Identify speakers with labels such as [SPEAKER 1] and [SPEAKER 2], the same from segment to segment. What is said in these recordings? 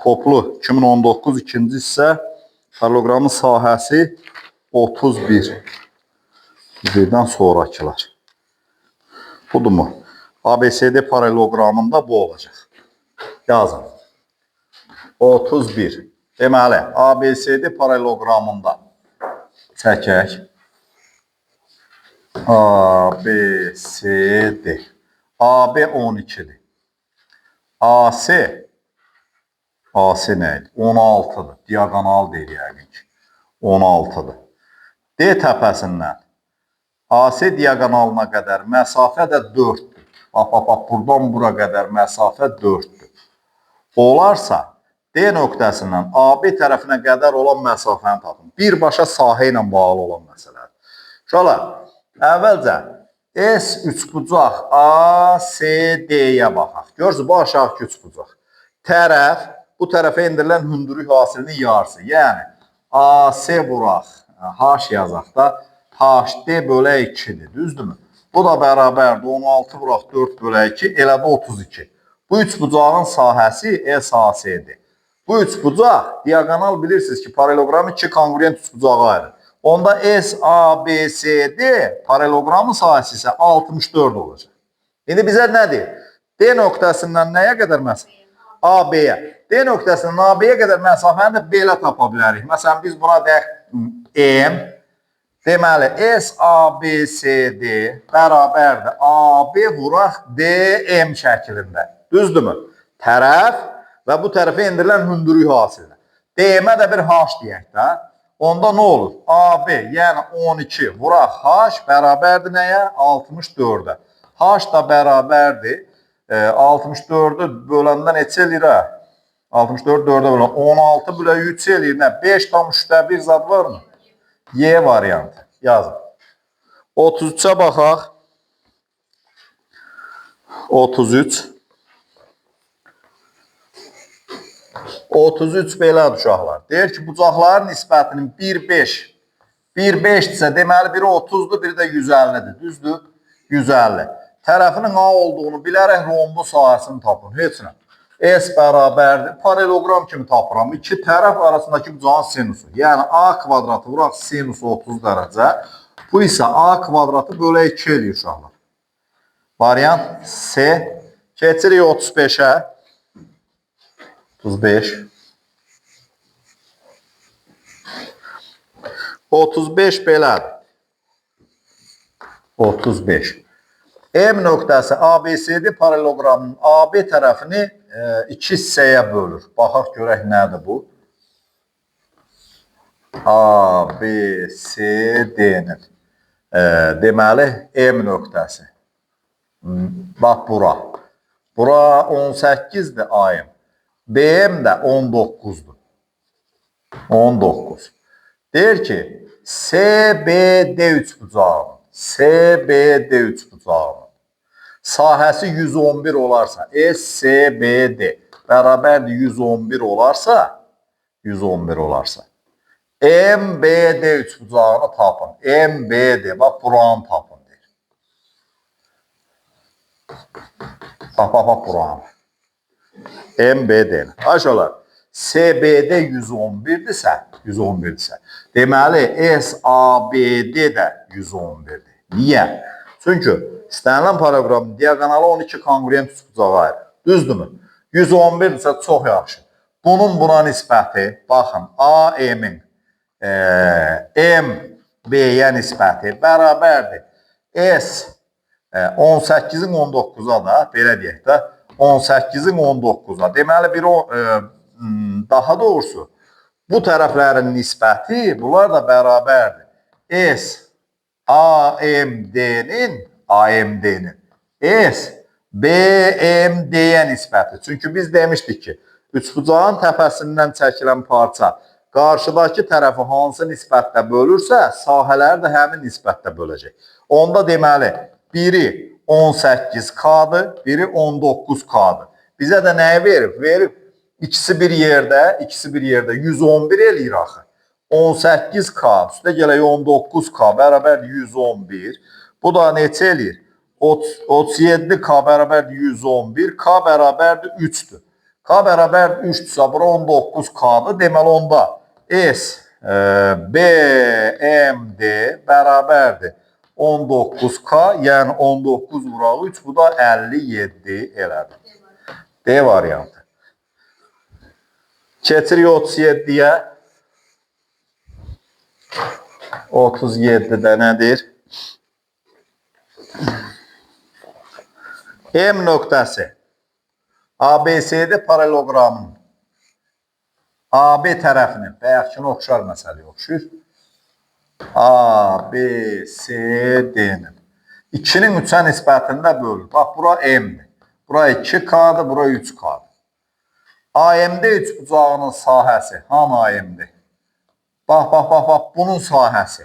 [SPEAKER 1] Toplu 2019 ikinci hissə paralelogramın sahəsi 31. Birdən sonrakılar. Budurmu? ABCD paralelogramında bu olacaq. Yazın. 31. Deməli, ABCD paralelogramında çəkək. ABCD. AB 12'dir. AC neydi? 16'dır. Diagonal deyil yəqin ki. 16'dır. D təpəsindən AC diagonalına qədər məsafə də 4'dür. Bax, buradan bura qədər məsafə 4'dür. Olarsa, D nöqtəsindən AB tərəfinə qədər olan məsafəni tapın. Birbaşa sahə ilə bağlı olan məsələdir. Şöyle, əvvəlcə S üçbucaq ACD-yə baxaq. Görürsünüz, bu aşağıki üçbucaq. Tərəf, bu tərəfə endirilən hündürlük hasilinin yarısı. Yəni, AC vuraq, H yazaq da, HD bölü 2'dir, düzdürmü? Bu da bərabərdir, 16 vuraq 4 bölü 2, elə də 32. Bu üçbucağın sahəsi SAC'dir. Bu üçbucaq, diagonal bilirsiniz ki, paralelogramı iki kongruent üçbucağa ayırır. Onda SABCD paralelogramın sahəsi isə 64 olacaq. İndi bizə nə deyir? D nöqtəsindən nəyə qədər məsafə? AB-yə. D nöqtəsindən AB-yə qədər məsafəni də belə tapa bilərik. Məsələn, biz buna deyək M. Deməli, SABCD bərabərdir. AB vuraq DM şəklində. Düzdürmü? Tərəf və bu tərəfə endirilən hündürlük hasilinə. DM-ə də bir H deyək də. Onda nə olur? AB, yəni 12 vuraq H bərabərdir nəyə? 64'ə. H da bərabərdir. 64'ü böləndə neçə eləyir? 64 4'ə bölən 16 bölə 3 eləyir. 5 tam 3'də 1 zad var mı? Y variantı. Yazın. 33'ə baxaq. 33. 33 belədir uşaqlar. Deyir ki, bucaqların nisbətinin 1-5. 1-5-dirsə, deməli biri 30'dur, biri də 150'dir. Düzdür? 150. Tərəfinin A olduğunu bilərək rombun sahəsini tapın. Heç nə. S bərabərdir. Paralelogram kimi tapıram. İki tərəf arasındakı bucağın sinusu. Yəni A kvadratı vuraq sinusu 30 dərəcə. Bu isə A kvadratı bölə 2 eləyir uşaqlar. Variant C. Keçirik 35'ə. 35. 35 belədir. 35. M nöqtəsi ABCD paralelogramının AB tərəfini iki hissəyə bölür. Baxaq görək nədir bu? ABCD-nin deməli M nöqtəsi. Bax bura. Bura 18'dir AM. BM də 19'dur. 19. Deyir ki, SBD üçbucağının sahəsi 111 olarsa, SBD bərabərdir 111 olarsa, MBD üçbucağını tapın. MBD, bax buranı tapın deyir. Bax buranı. MBD. Aşağılar. SBD 111'dirsə, deməli SABD də 111'dir. Niyə? Çünki istənilən paralelogramın diagonalı 12 kongruent üçbucağa ayırır. Düzdürmü? 111'dirsə çox yaxşı. Bunun buna nisbəti, baxın, AM-in MB-yə nisbəti bərabərdir. S 18'in 19'a da, belə deyək də, 18'in 19'a. Deməli, bir daha doğrusu, bu tərəflərin nisbəti, bunlar da bərabərdir. S AMD-nin S BMD-yə nisbəti. Çünki biz demişdik ki, üçbucağın təpəsindən çəkilən parça qarşıdakı tərəfi hansı nisbətdə bölürsə, sahələri də həmin nisbətdə böləcək. Onda deməli, biri 18K'dır, biri 19K'dır. Bizə də nəyi verib? Verib ikisi bir yerdə 111 eləyir axı. 18K, üstə gələk 19K bərabərdir 111. Bu da neçə eləyir? 37K bərabərdir 111, K bərabərdir 3'dür. K bərabər 3-dürsə, bura 19K-dır. Deməli, onda S BMD bərabərdir 19K, yəni 19 vuraq 3, bu da 57 elədir. D variantı. Keçirik 37-yə. 37-də nədir? M nöqtəsi ABCD paralelogramının AB tərəfinin, bayaqkına oxşar məsələyə oxşur. ABCD-nin 2-nin 3-ə nisbətində bölür. Bax, bura M-dir. Bura 2K-dır, bura 3K-dır. AMD üçbucağının sahəsi, hanı AMD? Bax, bunun sahəsi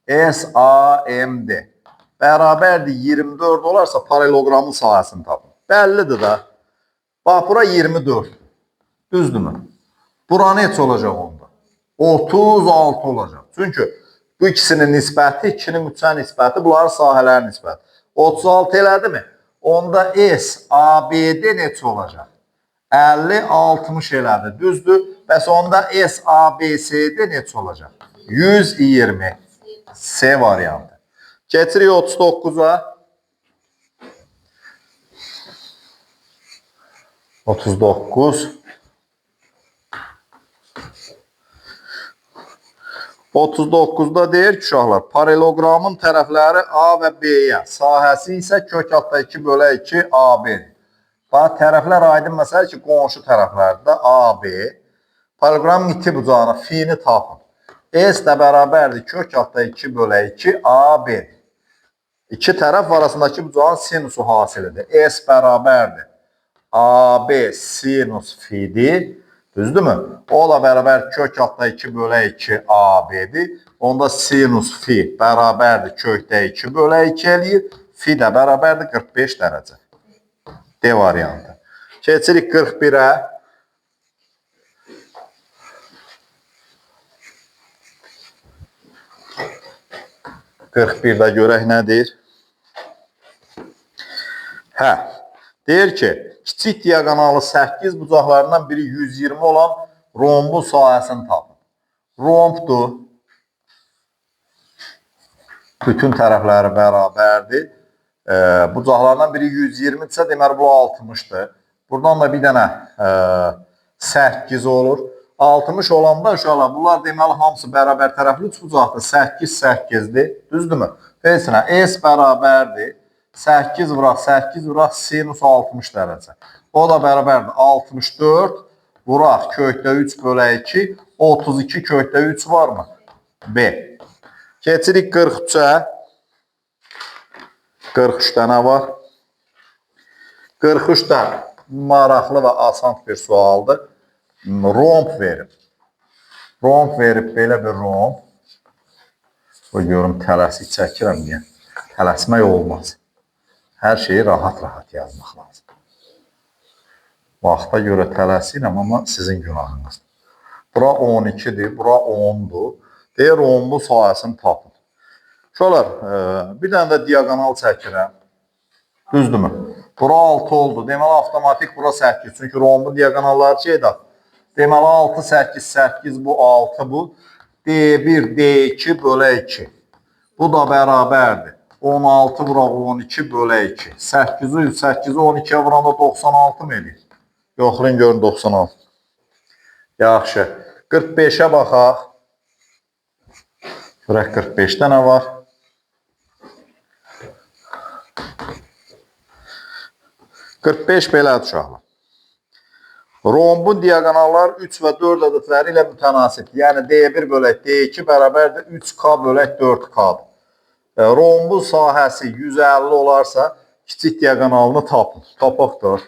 [SPEAKER 1] SAMD bərabərdir 24 olarsa paralelogramın sahəsini tapın. Bəllidir də. Bax, bura 24. Düzdürmü? Bura neçə olacaq onda? 36 olacaq. Çünki bu ikisinin nisbəti, 2-nin 3-ə nisbəti, bunların sahələrin nisbəti. 36 elədi mi? Onda SABD neçə olacaq? 50-60 elədi. Düzdür? Bəs onda SABCD neçə olacaq? 120. C variantı. Keçirik 39-a. 39. 39-da deyir ki, uşaqlar, paralelogramın tərəfləri A və B-yə, sahəsi isə kök altda 2 bölü 2 AB. Bax, tərəflər aydın məsələ ki, qonşu tərəflərdə AB. Paralelogramın iti bucağına fi-ni tapın. S də bərabərdir kök altda 2 bölü 2 AB. İki tərəf arasındakı bucağın sinusu hasilidir. S bərabərdir AB sinus fi-dir. Düzdürmü? O da bərabər kök altda 2 bölü 2 AB-dir. Onda sinus fi bərabərdir kökdə 2 bölü 2 eləyir. Fi də bərabərdir 45 dərəcə. D variantı. Keçirik 41-ə. Də görək nədir? Hə, deyir ki, kiçik diagonalı 8 bucaqlarından biri 120 olan rombun sahəsini tapın. Rombdur. Bütün tərəfləri bərabərdir. Bucaqlarından biri 120-dirsə, deməli bu 60-dır. Buradan da bir dənə 8 olur. 60 olanda uşaqlar, bunlar deməli hamısı bərabər tərəfli üç bucaqdır. 8, 8-dir. Düzdürmü? Feysinə, S bərabərdir. 8 vuraq, 8 vuraq, sinus 60 dərəcə. O da bərabərdir. 64 vuraq, kökdə 3 bölü 2. 32 kökdə 3 var mı? B. Keçirik 43-ə. 43-də nə var? 43-də maraqlı və asan bir sualdır. Romb verib. Romb verib, belə bir romb. O görüm, tələsik çəkirəm deyə. Tələsmək olmaz. Hər şeyi rahat-rahat yazmaq lazım. Vaxta görə tələsirəm, amma sizin günahınızdır. Bura 12-dir, bura 10-dur. Deyir, rombun sahəsini tapın. Şolar, bir dənə də diagonal çəkirəm. Düzdürmü? Bura 6 oldu. Deməli, avtomatik bura 8. Çünki rombun diagonalları şeydir. Deməli, 6, 8, 8, bu 6, bu. D1, D2 bölü 2. Bu da bərabərdir. 16 vuraq 12 bölü 2. 8'i 12'ye vuranda 96 mı edir? Yoxlayın görün 96. Yaxşı. 45'e baxaq. Görək 45'də nə var? Belədir uşaqlar. Rombun diagonallar 3 və 4 ədədləri ilə mütənasibdir. Yəni D1 bölək D2 bərabərdir 3K bölək 4K-dır. Rombun sahəsi 150 olarsa kiçik diagonalını tapın. Tapaqdır.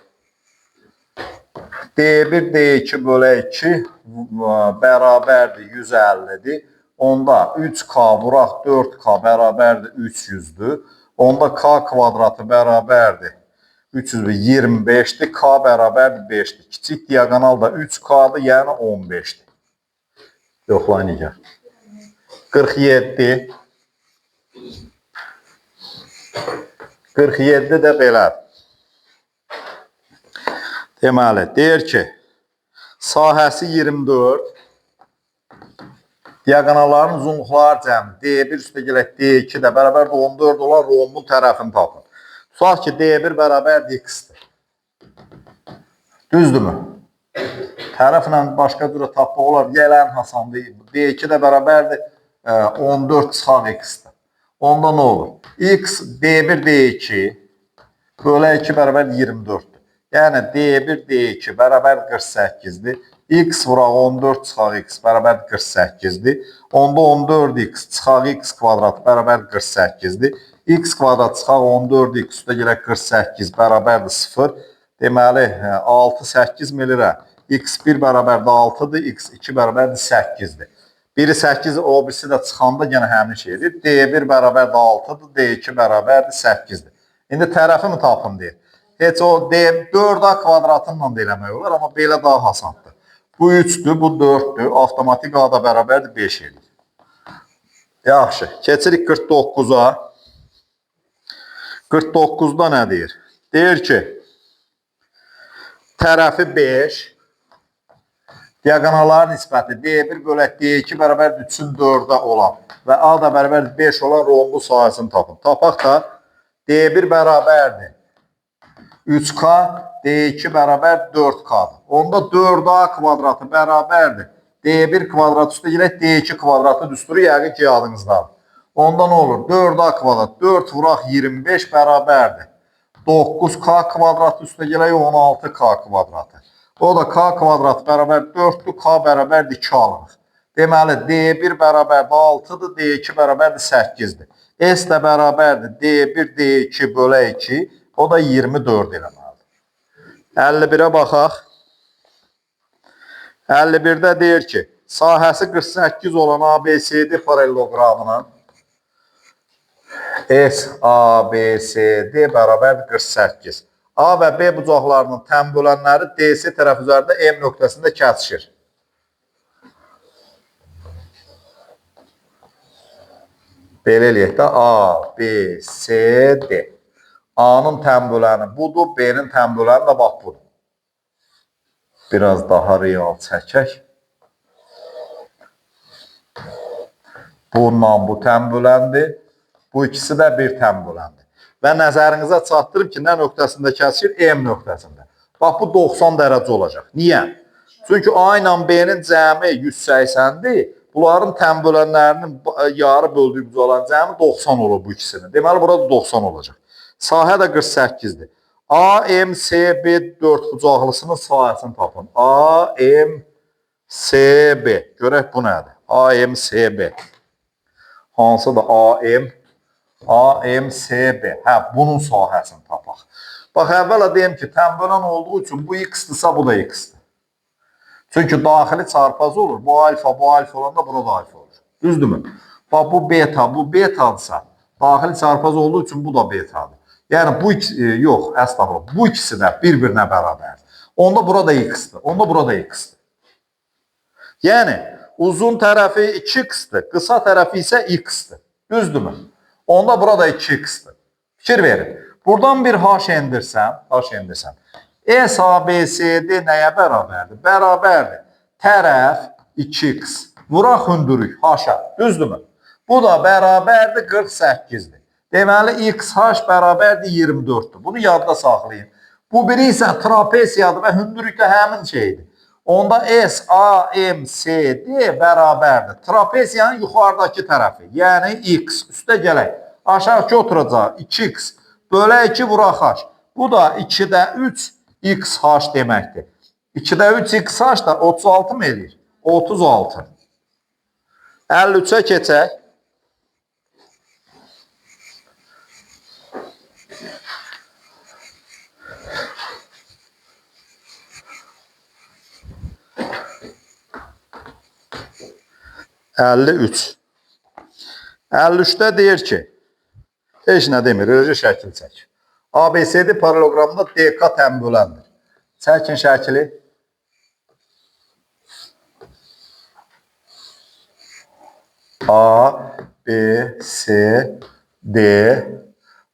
[SPEAKER 1] D1 D2 bölək 2 bərabərdir 150'dir. Onda 3K vuraq 4K bərabərdir 300'dür. Onda K kvadratı bərabərdir 325'dir. K bərabərdir 5'dir. Kiçik diagonal da 3K'dır, yəni 15'dir. Yoxlayın digər. 47. 47 də belədir. Deməli, deyir ki, Sahəsi 24. Diagonalların uzunluqları cəmi D1 üstə gələk D2 də bərabər 14 olan rombun tərəfini tapın. Tutaq ki, D1 bərabər x-dir. Düzdürmü? Tərəflə başqa cürə tapmaq olar. Gələn hasandır. D2 də bərabərdir 14 çıxaq x-dir. Onda nə olur? X D1 D2 bölə 2 bərabər 24-dür. Yəni D1 D2 bərabər 48-dir. X vuraq 14 çıxaq x bərabər 48-dir. Onda 14x çıxaq x kvadrat bərabər 48-dir. X kvadrat çıxaq 14x üstə gələk 48 bərabərdir 0. Deməli 6 8 milirə. X1 bərabərdir 6-dır. X2 bərabərdir 8-dir. Biri 8, o birisi də çıxanda yenə həmin şeydir. D1 bərabərdir 6-dır. D2 bərabərdir 8-dir. İndi tərəfini tapın deyir. Heç o 4A kvadratınla da eləmək olar, amma belə daha asandır. Bu 3'dür, bu 4'dür. Avtomatik A da bərabərdir 5 edir. Yaxşı, keçirik 49'a. 49'da nə deyir? Deyir ki, tərəfi 5, diagonalların nisbəti D1 bölək D2 bərabər 3'ün 4'ə olan və A da bərabər 5 olan rombu sahəsini tapın. Tapaq da D1 bərabərdir 3K, D2 bərabər 4K'dır. Onda 4A kvadratı bərabərdir. D1 kvadrat üstə gələk D2 kvadratı düsturu yəqin ki, yadınızdadır. Onda nə olur? 4A kvadrat, 4 vuraq 25 bərabərdir. 9K kvadratı üstə gələk 16K kvadratı. O da K kvadratı bərabər 4'dür, K bərabərdir 2 alınıq. Deməli, D1 bərabərdir 6'dır, D2 bərabərdir 8'dir. S də bərabərdir D1, D2 bölə 2. O da 24 eləməlidir. 51'ə baxaq. 51'də deyir ki, sahəsi 48 olan ABCD paralelogramının SABCD bərabər 48. A və B bucaqlarının təm bölənləri DC tərəf üzərində M nöqtəsində kəsişir. Belə eləyək də A, B, C, D. A'nın təm böləni budur, B'nin təm böləni də bax budur. Biraz daha real çəkək. Bununla bu təm böləndir. Bu ikisi də bir təm böləndir. Və nəzərinizə çatdırım ki, nə nöqtəsində kəsir? M nöqtəsində. Bax, bu 90 dərəcə olacaq. Niyə? Çünki A ilə B'nin cəmi 180-dir. Bunların təm bölənlərinin yarı böldüyü bucaqların cəmi 90 olur bu ikisinin. Deməli, burada 90 olacaq. Sahə də 48'dir. AMCB 4 bucaqlısının sahəsini tapın. AMCB. Görək bu nədir? AMCB. Hansıdır? AMCB. Hə, bunun sahəsini tapaq. Bax, əvvəla deyim ki, təm-bölən olduğu üçün bu x-dırsa, bu da x-dir. Çünki daxili çarpazı olur. Bu alfa olanda buna da alfa olur. Düzdürmü? Bax, bu beta, bu betadırsa, daxili çarpazı olduğu üçün bu da betadır. Yəni bu yox, əslində bu ikisi də bir-birinə bərabərdir. Onda burada x-dir, onda burada x-dir. Yəni uzun tərəfi 2x-dir, qısa tərəfi isə x-dir. Düzdürmü? Onda burada 2x-dir. Fikir verin. Buradan bir h endirsəm, SABCD nəyə bərabərdir? Bərabərdir. Tərəf 2x. Vuraq hündürük h-a. Düzdürmü? Bu da bərabərdir 48'dir. Deməli, XH bərabərdir 24'dür. Bunu yadda saxlayın. Bu biri isə trapesiyadır və hündürlükdə həmin şeydir. Onda SAMCD bərabərdir. Trapesiyanın yuxarıdakı tərəfi, yəni X üstə gələk. Aşağı oturacaq 2X bölə 2 vuraq H. Bu da 2'də 3 XH deməkdir. 2'də 3 XH da 36 mı eləyir? 36. 53'ə keçək. %53. 53'də deyir ki, heç nə demir, özü şəkil çək. ABCD paralelogramında DK təm böləndir. Çəkin şəkili. A, B, C, D.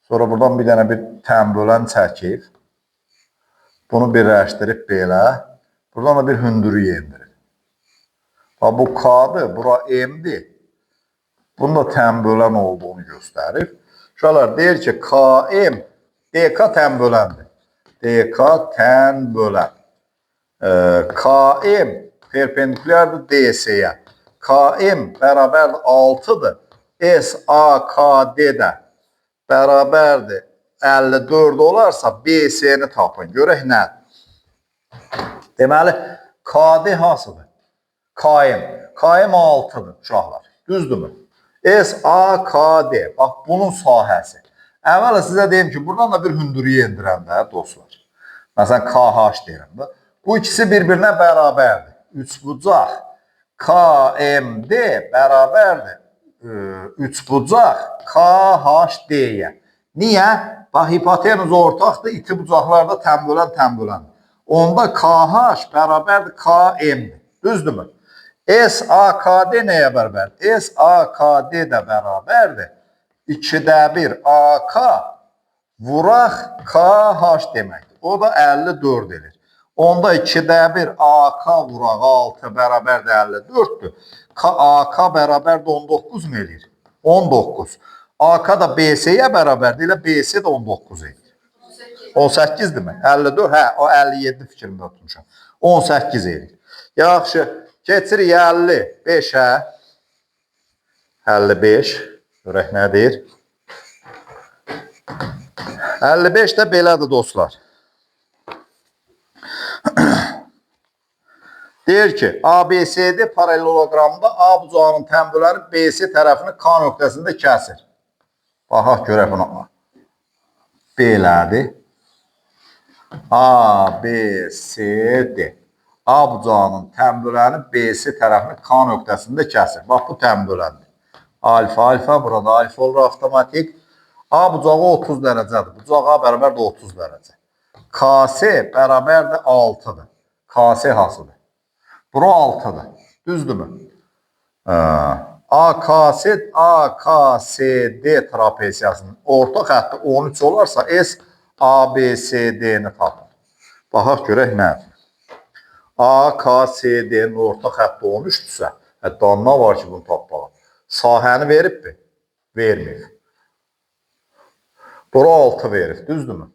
[SPEAKER 1] Sonra buradan bir dənə bir təm bölən çəkib. Bunu birləşdirib belə. Buradan da bir hündürü yendirir. Ha, bu K'dır, bura M'dir. Bunun da tənbölən olduğunu göstərir. Uşaqlar deyir ki, KM DK tənböləndir. DK tənbölən. KM perpendikulyardır DS'yə. KM bərabərdir 6'dır. SAKD də bərabərdir 54 olarsa BS'ni tapın. Görək nədir? Deməli, KD hansıdır? KM. KM 6'dır uşaqlar. Düzdürmü? SAKD. Bax, bunun sahəsi. Əvvəla sizə deyim ki, buradan da bir hündürü yendirəm də, dostlar. Məsələn, KH deyirəm də. Bu ikisi bir-birinə bərabərdir. Üçbucaq KMD bərabərdir. Üçbucaq KHD-yə. Niyə? Bax, hipotenuz ortaqdır, iti bucaqlarda tənbölən. Onda KH bərabərdir KM'dir. Düzdürmü? SAKD nəyə bərabərdir? SAKD də bərabərdir. 2'də 1 AK vuraq KH deməkdir. O da 54 edir. Onda 2'də 1 AK vuraq 6 bərabərdir 54'dür. AK bərabərdir 19 mu edir? 19. AK da BS'yə bərabərdir. Elə BS də 19 edir. 18 demək. 54, hə, o 57 fikrimdə tutmuşam. 18 edir. Yaxşı, keçirik 55'ə. 55. Görək nədir? 55 də belədir, dostlar. Deyir ki, ABCD paralelogramda A bucağının tənböləni BC tərəfini K nöqtəsində kəsir. Baxaq görək buna. Belədir. ABCD. A bucağının tənböləni BC tərəfini K nöqtəsində kəsir. Bax, bu tənböləndir. Alfa, burada alfa olur avtomatik. A bucağı 30 dərəcədir. Bucaq A bərabərdir 30 dərəcə. KS bərabərdir 6'dır. KS hasıdır. Bura 6'dır. Düzdürmü? AKSD trapeziyasının orta xətti 13 olarsa S ABCD-ni tapır. Baxaq görək nədir? AKSD-nin orta xətti 13-dürsə, hətta nə var ki, bunu tapmağa? Sahəni verib mi? Vermir. Bura 6 verib, düzdürmü?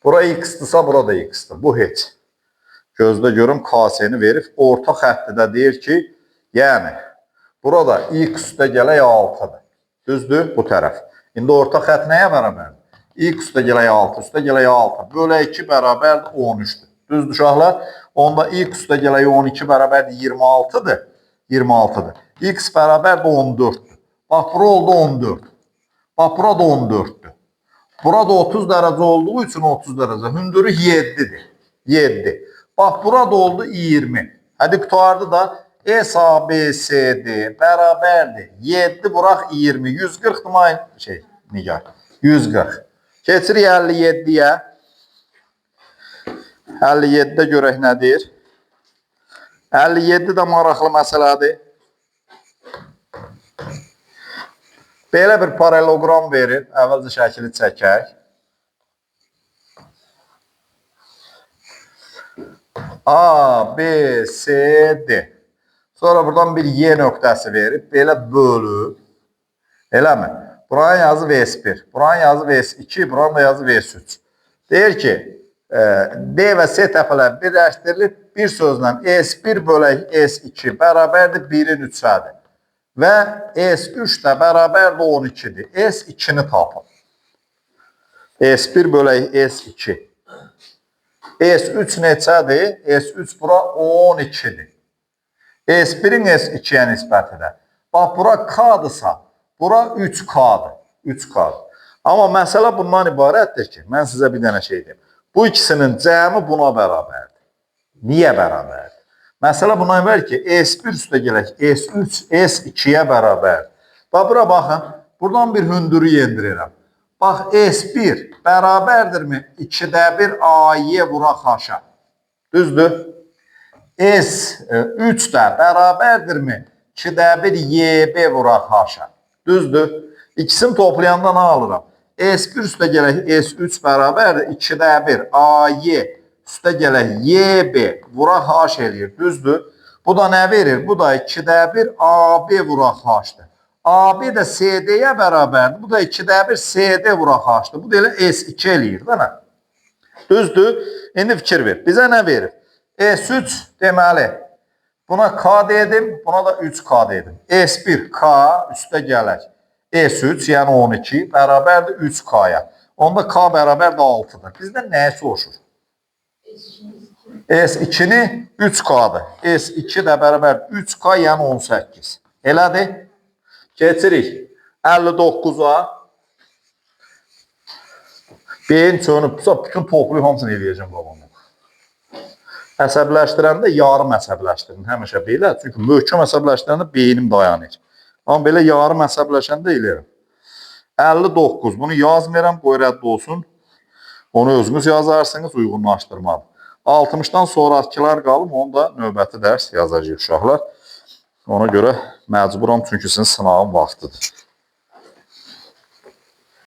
[SPEAKER 1] Bura x-dırsa, bura da x-dır. Bu heç. Gözdə görüm KS-ni verib. Orta xətti də deyir ki, yəni, burada x üstə gələk 6'dır. Düzdür? Bu tərəf. İndi orta xətt nəyə bərabərdir? X üstə gələk 6, üstə gələk 6. Bölə 2 bərabərdir 13'dür. Düzdür uşaqlar? Onda x üstə gələk 12 bərabərdir 26'dır. 26'dır. X bərabərdir 14'dür. Bax, bura oldu 14. Bax, bura da 14'dür. Burada 30 dərəcə olduğu üçün 30 dərəcə. Hündürü 7'dir. 7. Bax, burada oldu 20. Hadi qutardı da SABCD bərabərdir. 7 vuraq 20. 140 demək Nigar. 140. Keçirik 57'yə. 57'də görək nədir? 57 də maraqlı məsələdir. Belə bir paralelogram verir. Əvvəlcə şəkili çəkək. A, B, C, D. Sonra buradan bir Y nöqtəsi verib. Belə bölüb. Eləmi? Buranın yazı VS1. Buranın yazı VS2. Buranın da yazı VS3. Deyir ki, D və C təpələr birləşdirilir. Bir sözlə S1 bölək S2 bərabərdir 1'in 3'ədir. Və S3 də bərabərdir 12'dir. S2'ni tapın. S1 bölək S2. S3 neçədir? S3 bura 12'dir. S1'in S2'yə nisbəti də. Bax, bura K-dırsa, bura 3K-dır. 3K-dır. Amma məsələ bundan ibarətdir ki, mən sizə bir dənə şey deyim. Bu ikisinin cəmi buna bərabərdir. Niyə bərabərdir? Məsələ bundan ibarətdir ki, S1 üstə gələk, S3, S2'yə bərabərdir. Bax, bura baxın, buradan bir hündürü yendirirəm. Bax, S1 bərabərdirmi? 2'də 1 AY vuraq H-a. Düzdür? S3 də bərabərdirmi? 2'də 1 YB vuraq H-a. Düzdür? İkisini toplayanda nə alıram? S1 üstə gələk S3 bərabərdir. 2'də 1 AY üstə gələk YB vuraq H eləyir, düzdür? Bu da nə verir? Bu da 2-də 1 AB vuraq H-dır. AB də CD-yə bərabərdir. Bu da 2-də 1 CD vuraq H-dır. Bu da elə S2 eləyir, də nə? Düzdür? İndi fikir ver. Bizə nə verir? S3 deməli, buna K dedim, buna da 3K dedim. S1 K üstə gələk. S3 yəni 12 bərabərdir 3K-ya. Onda K bərabərdir 6-dır. Bizdən nəyə soruşur? S2-ni 3K-dır. S2 də bərabərdir 3K yəni 18. Elədir? Keçirik 59-a. Beyin çönüb, bütün topluyu hamısını eləyəcəm babamı. Əsəbləşdirəndə yarım əsəbləşdirin. Həmişə belə. Çünki möhkəm əsəbləşdirəndə beynim dayanır. Amma belə yarım əsəbləşəndə eləyirəm. 59. Bunu yazmıram. Qoy rədd olsun. Onu özünüz yazarsınız. Uyğunlaşdırmalı. 60-dan sonrakılar qalıb. Onu da növbəti dərs yazacaq uşaqlar. Ona görə məcburam. Çünki sizin sınavın vaxtıdır.